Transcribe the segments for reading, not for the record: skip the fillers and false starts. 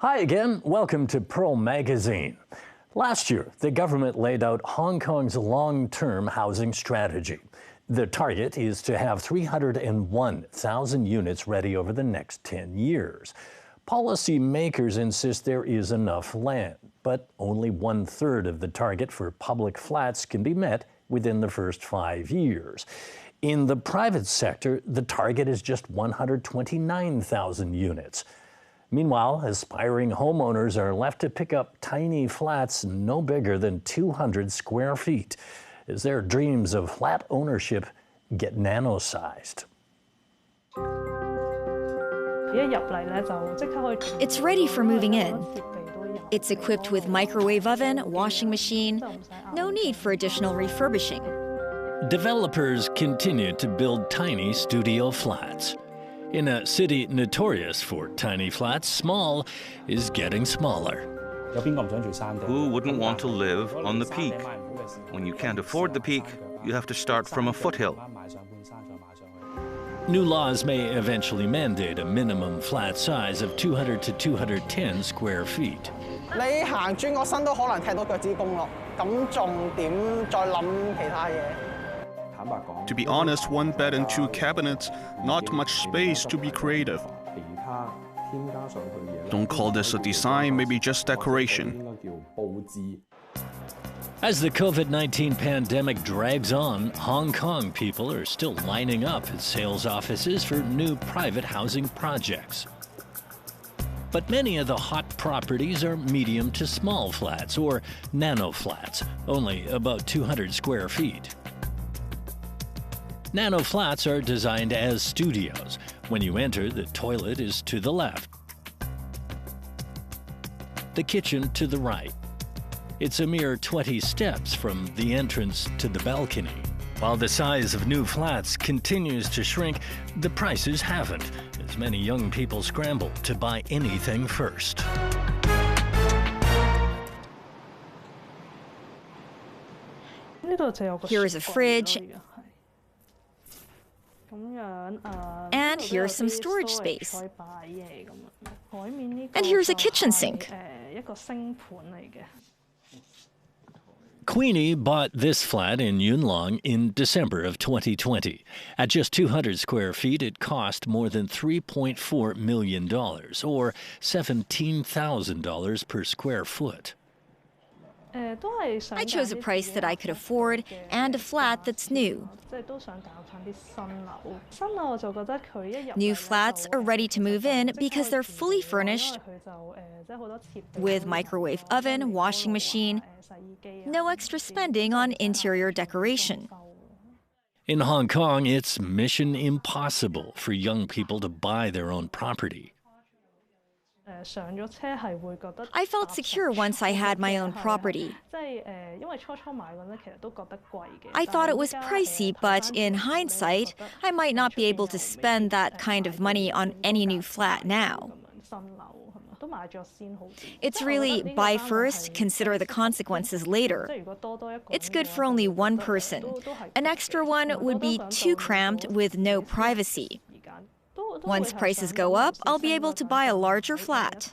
Hi again, welcome to Pearl Magazine. Last year, the government laid out Hong Kong's long-term housing strategy. The target is to have 301,000 units ready over the next 10 years. Policy makers insist there is enough land, but only 1/3 of the target for public flats can be met within the first 5 years. In the private sector, the target is just 129,000 units. Meanwhile, aspiring homeowners are left to pick up tiny flats no bigger than 200 square feet as their dreams of flat ownership get nano-sized. It's ready for moving in. It's equipped with microwave oven, washing machine, no need for additional refurbishing. Developers continue to build tiny studio flats. In a city notorious for tiny flats, small is getting smaller. Who wouldn't want to live on the peak? When you can't afford the peak, you have to start from a foothill. New laws may eventually mandate a minimum flat size of 200 to 210 square feet. To be honest, one bed and two cabinets, not much space to be creative. Don't call this a design, maybe just decoration. As the COVID-19 pandemic drags on, Hong Kong people are still lining up at sales offices for new private housing projects. But many of the hot properties are medium to small flats or nano flats, only about 200 square feet. Nano flats are designed as studios. When you enter, the toilet is to the left, the kitchen to the right. It's a mere 20 steps from the entrance to the balcony. While the size of new flats continues to shrink, the prices haven't, as many young people scramble to buy anything first. Here is a fridge, and here's some storage space. And here's a kitchen sink. Queenie bought this flat in Yuen Long in December of 2020. At just 200 square feet, it cost more than $3.4 million, or $17,000 per square foot. I chose a price that I could afford and a flat that's new. New flats are ready to move in because they're fully furnished with microwave oven, washing machine, no extra spending on interior decoration. In Hong Kong, it's mission impossible for young people to buy their own property. I felt secure once I had my own property. I thought it was pricey, but in hindsight, I might not be able to spend that kind of money on any new flat now. It's really buy first, consider the consequences later. It's good for only one person. An extra one would be too cramped with no privacy. Once prices go up, I'll be able to buy a larger flat.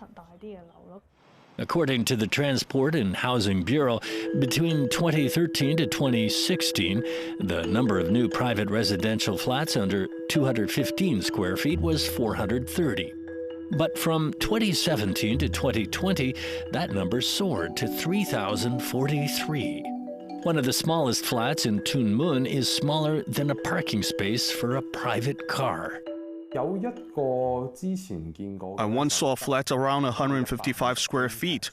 According to the Transport and Housing Bureau, between 2013 to 2016, the number of new private residential flats under 215 square feet was 430. But from 2017 to 2020, that number soared to 3,043. One of the smallest flats in Tuen Mun is smaller than a parking space for a private car. I once saw flats around 155 square feet.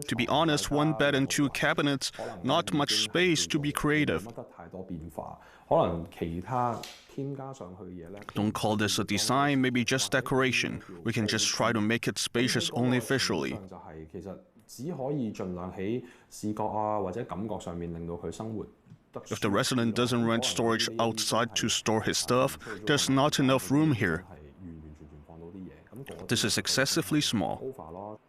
To be honest, one bed and two cabinets, not much space to be creative. Don't call this a design, maybe just decoration. We can just try to make it spacious only visually. If the resident doesn't rent storage outside to store his stuff, there's not enough room here. This is excessively small.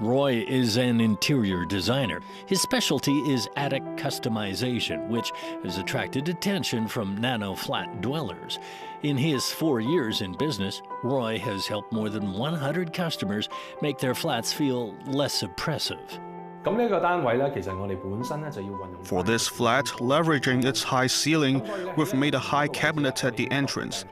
Roy is an interior designer. His specialty is attic customization, which has attracted attention from Nano flat dwellers. In his 4 years in business, Roy has helped more than 100 customers make their flats feel less oppressive. For this flat, leveraging its high ceiling, we've made a high cabinet at the entrance.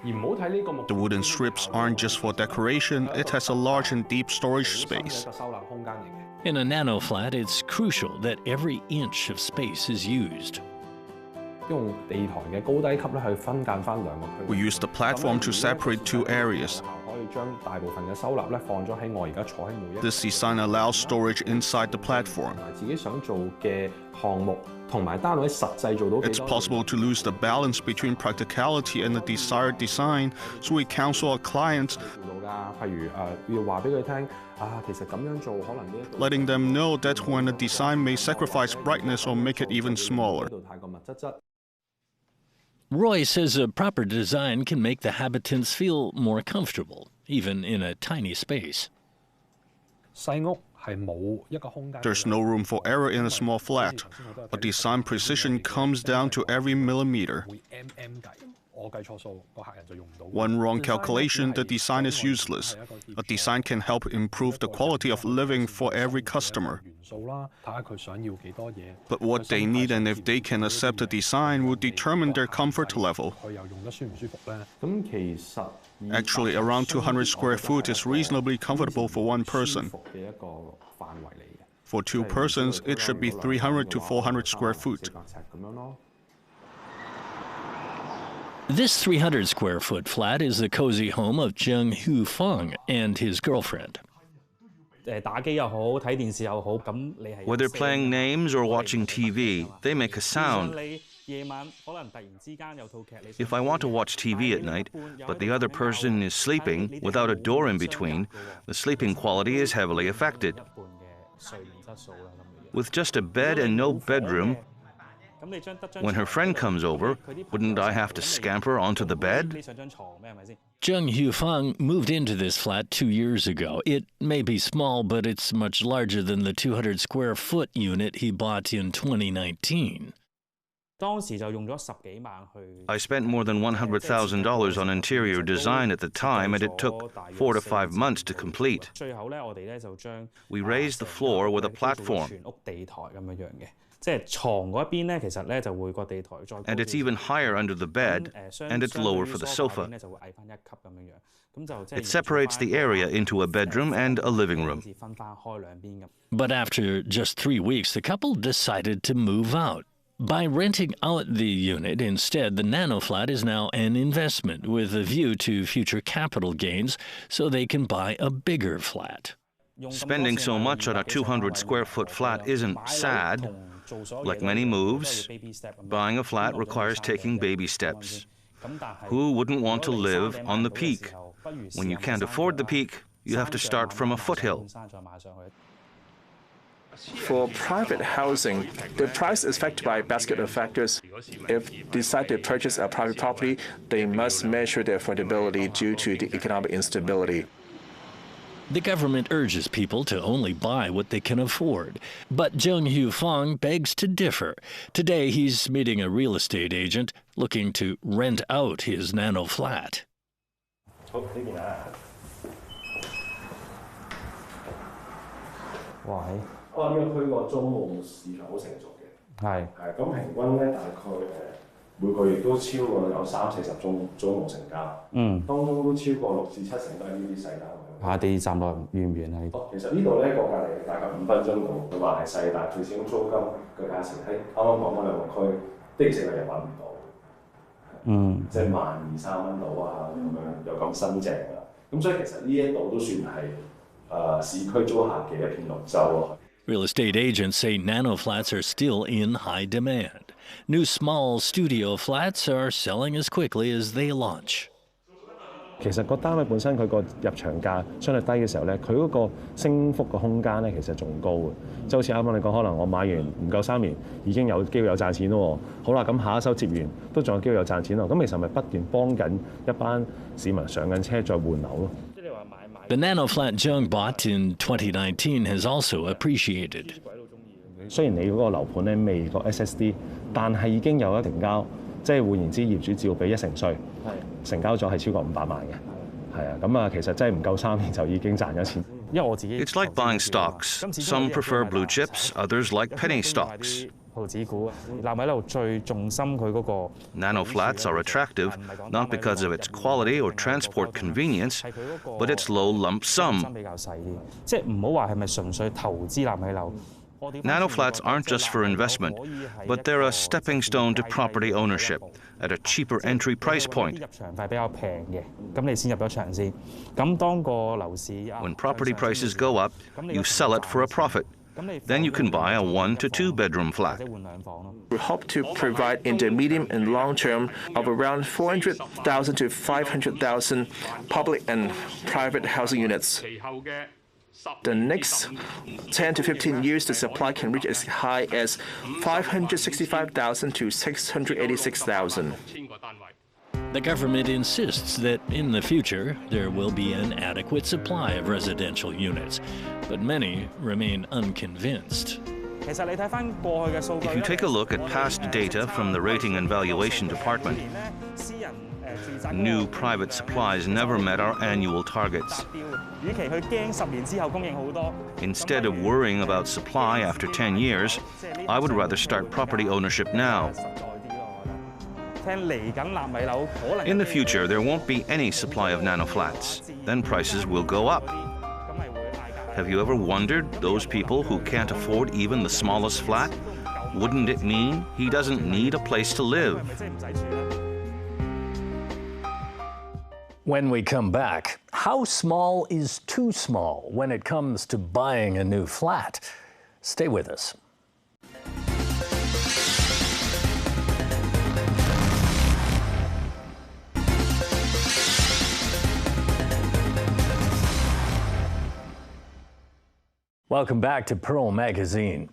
The wooden strips aren't just for decoration, it has a large and deep storage space. In a Nano flat, it's crucial that every inch of space is used. We use the platform to separate two areas. This design allows storage inside the platform. It's possible to lose the balance between practicality and the desired design, so we counsel our clients, letting them know that when a design may sacrifice brightness or make it even smaller. Roy says a proper design can make the habitants feel more comfortable, even in a tiny space. There's no room for error in a small flat, but design precision comes down to every millimeter. One wrong calculation, the design is useless. A design can help improve the quality of living for every customer. But what they need and if they can accept the design will determine their comfort level. Actually, around 200 square foot is reasonably comfortable for one person. For two persons, it should be 300 to 400 square foot. This 300 square foot flat is the cozy home of Jung Hu Feng and his girlfriend. Whether playing names or watching TV, they make a sound. If I want to watch TV at night, but the other person is sleeping without a door in between, the sleeping quality is heavily affected. With just a bed and no bedroom, when her friend comes over, wouldn't I have to scamper onto the bed? Jung Hu Feng moved into this flat 2 years ago. It may be small, but it's much larger than the 200 square foot unit he bought in 2019. I spent more than $100,000 on interior design at the time, and it took 4 to 5 months to complete. We raised the floor with a platform. And it's even higher under the bed, and it's lower for the sofa. It separates the area into a bedroom and a living room. But after just 3 weeks, the couple decided to move out. By renting out the unit instead, the Nano flat is now an investment with a view to future capital gains so they can buy a bigger flat. Spending so much on a 200 square foot flat isn't sad. Like many moves, buying a flat requires taking baby steps. Who wouldn't want to live on the peak? When you can't afford the peak, you have to start from a foothill. For private housing, the price is affected by a basket of factors. If they decide to purchase a private property, they must measure their affordability due to the economic instability. The government urges people to only buy what they can afford. But Jung Hu Feng begs to differ. Today, he's meeting a real estate agent looking to rent out his Nano flat. Real estate agents say Nano flats are still in high demand. New small studio flats are selling as quickly as they launch. 其實個單位本身佢個入場價相對低嘅時候咧，佢嗰個升幅嘅空間咧其實仲高嘅。即係好似啱啱你講，可能我買完唔夠3年已經有機會有賺錢咯。好啦，咁下一手接完都仲有機會有賺錢咯。咁其實咪不斷幫緊一班市民上緊車再換樓咯。即係你話買 The Nano flat Zhang bought in 2019 has also appreciated. 雖然你嗰個樓盤咧未個 SSD， 但係已經有一成交，即係換言之，業主只要俾1成稅，成交咗係超過500萬嘅，係啊，咁啊其實真係唔夠3年就已經賺咗錢。因為我自己 It's like buying stocks. Some prefer blue chips, others like penny stocks. 毫子股納米樓最重心佢嗰個 Nano flats are attractive not because of its quality or transport convenience, but its low lump sum. 比較細啲，即係唔好話係咪純粹投資納米樓。 Nano flats aren't just for investment, but they're a stepping stone to property ownership at a cheaper entry price point. 入場費比較平嘅，咁你先入咗場先。咁當個樓市 When property prices go up, you sell it for a profit. Then you can buy a 1 to 2 bedroom flat. We hope to provide in the medium and long term of around 400,000 to 500,000 public and private housing units. The next 10 to 15 years, the supply can reach as high as 565,000 to 686,000. The government insists that in the future there will be an adequate supply of residential units, but many remain unconvinced. If you take a look at past data from the Rating and Valuation Department, new private supplies never met our annual targets. Instead of worrying about supply after 10 years, I would rather start property ownership now. In the future, there won't be any supply of nano flats. Then prices will go up. Have you ever wondered those people who can't afford even the smallest flat? Wouldn't it mean he doesn't need a place to live? When we come back, how small is too small when it comes to buying a new flat? Stay with us. Welcome back to Pearl Magazine.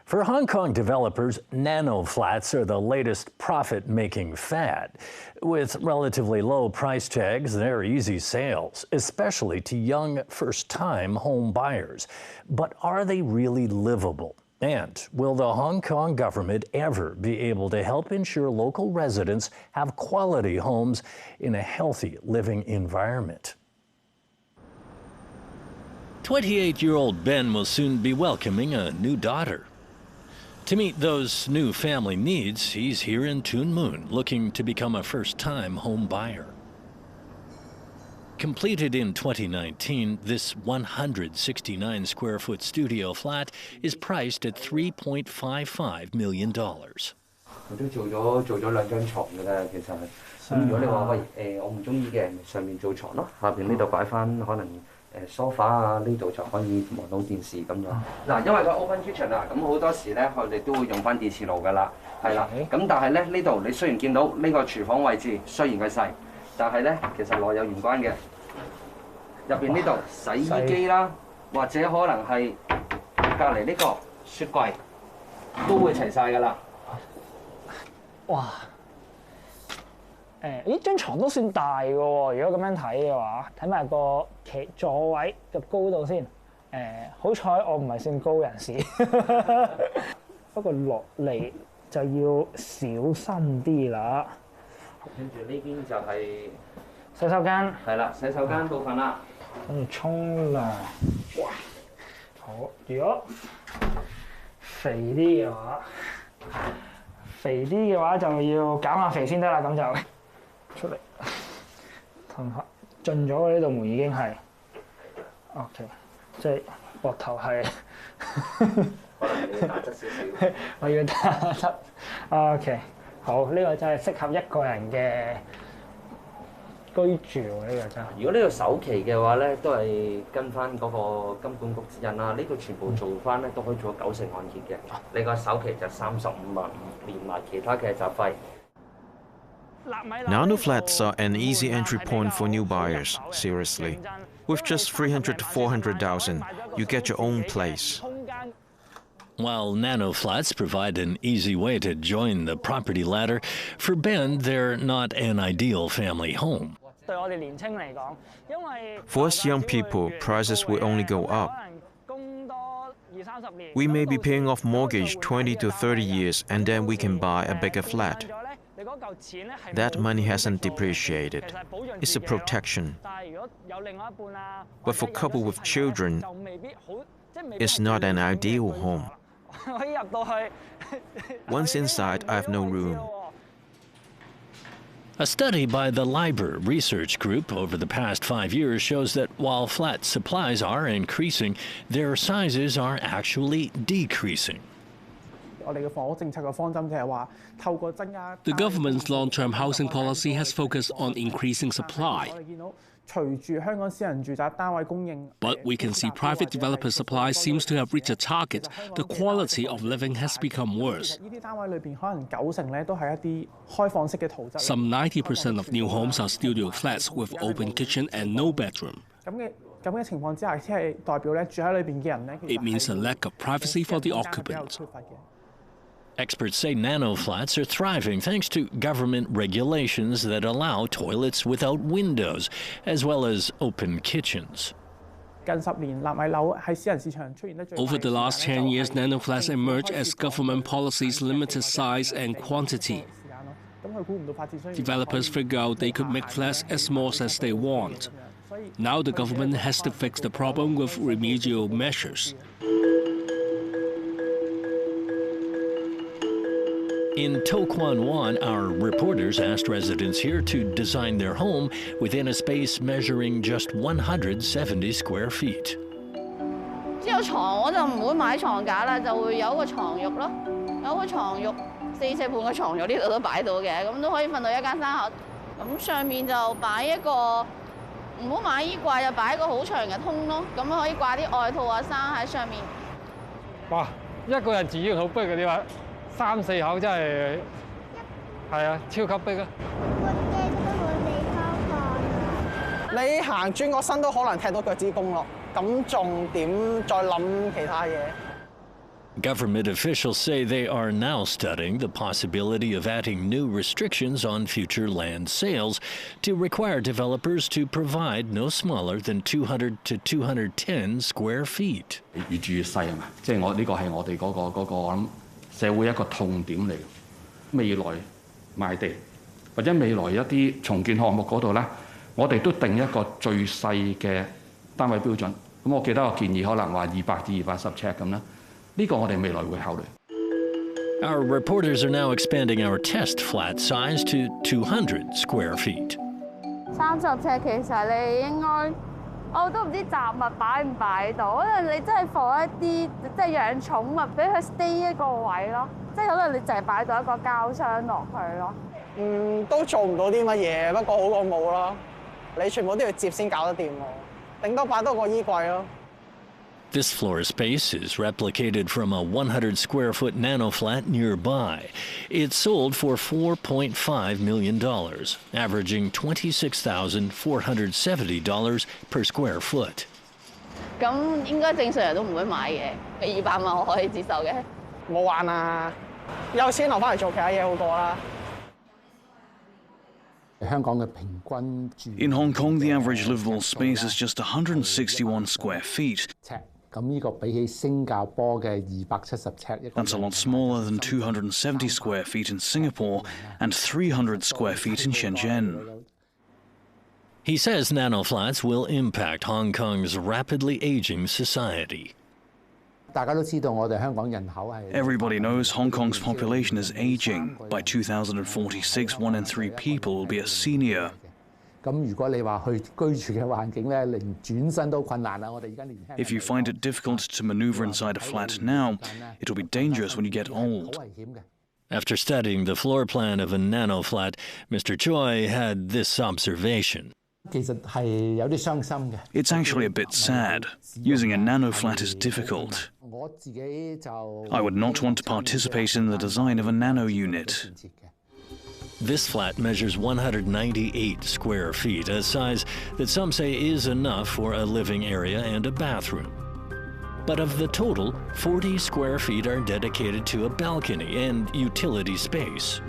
For Hong Kong developers, nano flats are the latest profit-making fad. With relatively low price tags, they're easy sales, especially to young first-time home buyers. But are they really livable? And will the Hong Kong government ever be able to help ensure local residents have quality homes in a healthy living environment? 28-year-old Ben will soon be welcoming a new daughter. To meet those new family needs, he's here in Tuen Mun, looking to become a first-time home buyer. Completed in 2019, this 169-square-foot studio flat is priced at $3.55 million. 佢都做咗2張床㗎啦，其實。咁如果你話喂我唔中意嘅，上面做床咯，下邊呢度擺翻可能。sofa 啊，呢度就可以望到電視咁樣。嗱，因為個 open kitchen 啊，咁好多時咧，佢哋都會用翻電磁爐噶啦，係啦。咁但係咧，呢度你雖然見到呢個廚房位置雖然佢細，但係咧其實內有玄關嘅。入邊呢度洗衣機啦，或者可能係隔離呢個雪櫃，都會齊晒噶啦。哇！呢張床都算大嘅喎，如果咁樣睇嘅話，睇埋個座位嘅高度先。好彩我唔係算高人士，不過落嚟就要小心啲啦。跟住呢邊就係洗手間。係啦，洗手間部分啦。跟住沖涼。哇！好，如果肥啲嘅話就要減下肥先得啦，咁就。出嚟，同下進咗嘅呢度門已經係 OK， 即係膊頭係，可能你要打側少少。我要打側 OK， 好，呢個真係適合一個人嘅居住喎，呢個真係。如果呢個首期嘅話咧，都係跟翻嗰個金管局指引啦，呢度全部做翻咧都可以做到90%按揭嘅。你個首期就35萬，連埋其他嘅雜費。 Nano flats are an easy entry point for new buyers, seriously. With just 300 to 400,000, you get your own place. While nano flats provide an easy way to join the property ladder, for Ben, they're not an ideal family home. For us young people, prices will only go up. We may be paying off mortgage 20 to 30 years and then we can buy a bigger flat. That money hasn't depreciated. It's a protection. But for couple with children, it's not an ideal home. Once inside, I have no room. A study by the Liber Research Group over the past 5 years shows that while flat supplies are increasing, their sizes are actually decreasing. The government's long-term housing policy has focused on increasing supply. But we can see private developer supply seems to have reached a target. The quality of living has become worse. Some 90% of new homes are studio flats with open kitchen and no bedroom. It means a lack of privacy for the occupants. Experts say nano flats are thriving thanks to government regulations that allow toilets without windows, as well as open kitchens. Over the last 10 years, nano flats emerged as government policies limited size and quantity. Developers figure out they could make flats as small as they want. Now the government has to fix the problem with remedial measures. In To Kwan Wan, our reporters asked residents here to design their home within a space measuring just 170 square feet. 之後床我就唔會買床架啦，就會有個床褥咯，有個床褥4尺半嘅床褥呢度都擺到嘅，咁都可以瞓到一間三口。咁上面就擺一個唔好買衣櫃，就擺一個好長嘅通咯，咁可以掛啲外套啊衫喺上面。哇！一個人住已經好逼嘅，你話3、4口真係係啊，超級逼啊！你行轉個身都可能踢到腳趾公咯，咁仲點再諗其他嘢？ Government officials say they are now studying the possibility of adding new restrictions on future land sales to require developers to provide no smaller than 200 to 210 square feet. 越住越細係嘛？即係呢個係我哋我諗社會一個痛點嚟。未來賣地或者未來一啲重建項目嗰度咧，我哋都定一個最細嘅單位標準。咁我記得個建議可能話200至210尺咁啦。 Our reporters are now expanding our test flat size to 200 square feet. 30尺其實你應該，我都唔知雜物擺唔擺到，可能你真係放一啲即係養寵物，俾佢 stay 一個位咯，即係可能你淨係擺到一個膠箱落去咯。都做唔到啲乜嘢，不過好過冇咯。你全部都要接先搞得掂喎，頂多擺多個衣櫃咯。 This floor space is replicated from a 100 square foot nano flat nearby. It's sold for $4.5 million, averaging $26,470 per square foot. 咁應該正常人都唔會買嘅，200萬我可以接受嘅。冇玩啊！有錢留翻嚟做其他嘢好過啦。 In Hong Kong, the average livable space is just 161 square feet. That's a lot smaller than 270 square feet in Singapore and 300 square feet in Shenzhen. He says nano flats will impact Hong Kong's rapidly aging society. Everybody knows Hong Kong's population is aging. By 2046, 1 in 3 people will be a senior. If you find it difficult to maneuver inside a flat now, it will be dangerous when you get old. After studying the floor plan of a nano flat, Mr. Choi had this observation. It's actually a bit sad. Using a nano flat is difficult. I would not want to participate in the design of a nano unit. This flat measures 198 square feet, a size that some say is enough for a living area and a bathroom. But of the total, 40 square feet are dedicated to a balcony and utility space.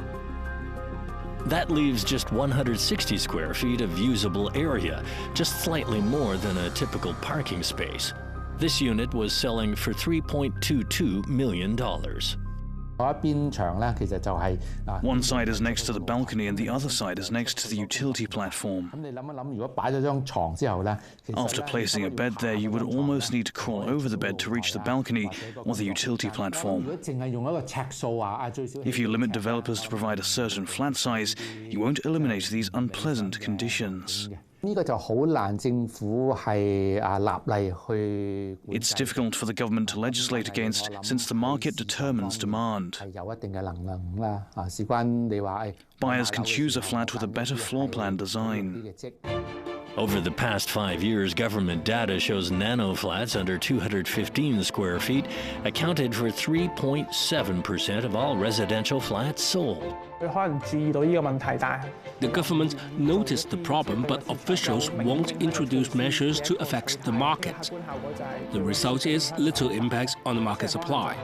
That leaves just 160 square feet of usable area, just slightly more than a typical parking space. This unit was selling for $3.22 million. One side is next to the balcony and the other side is next to the utility platform. After placing a bed there, you would almost need to crawl over the bed to reach the balcony or the utility platform. If you limit developers to provide a certain flat size, you won't eliminate these unpleasant conditions. It's difficult for the government to legislate against, since the market determines demand. Buyers can choose a flat with a better floor plan design. Over the past 5 years, government data shows nano flats under 215 square feet accounted for 3.7% of all residential flats sold. The government noticed the problem, but officials won't introduce measures to affect the market. The result is little impact on the market supply.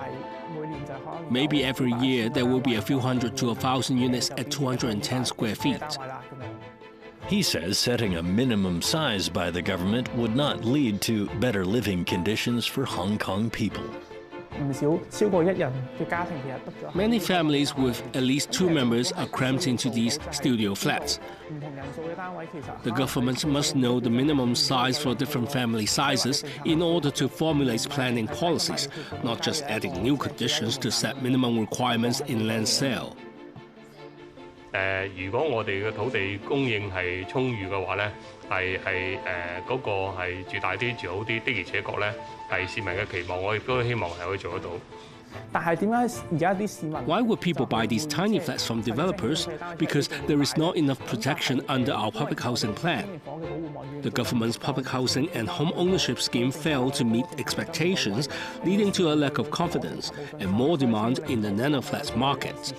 Maybe every year there will be a few hundred to 1,000 units at 210 square feet. He says setting a minimum size by the government would not lead to better living conditions for Hong Kong people. Many families with at least 2 members are cramped into these studio flats. The government must know the minimum size for different family sizes in order to formulate planning policies, not just adding new conditions to set minimum requirements in land sale. 如果我哋嘅土地供應係充裕嘅話咧，嗰個係住大啲、住好啲，的而且確咧係市民嘅期望，我亦都希望係可以做得到。 Why would people buy these tiny flats from developers? Because there is not enough protection under our public housing plan. The government's public housing and home ownership scheme failed to meet expectations, leading to a lack of confidence and more demand in the nano flats market.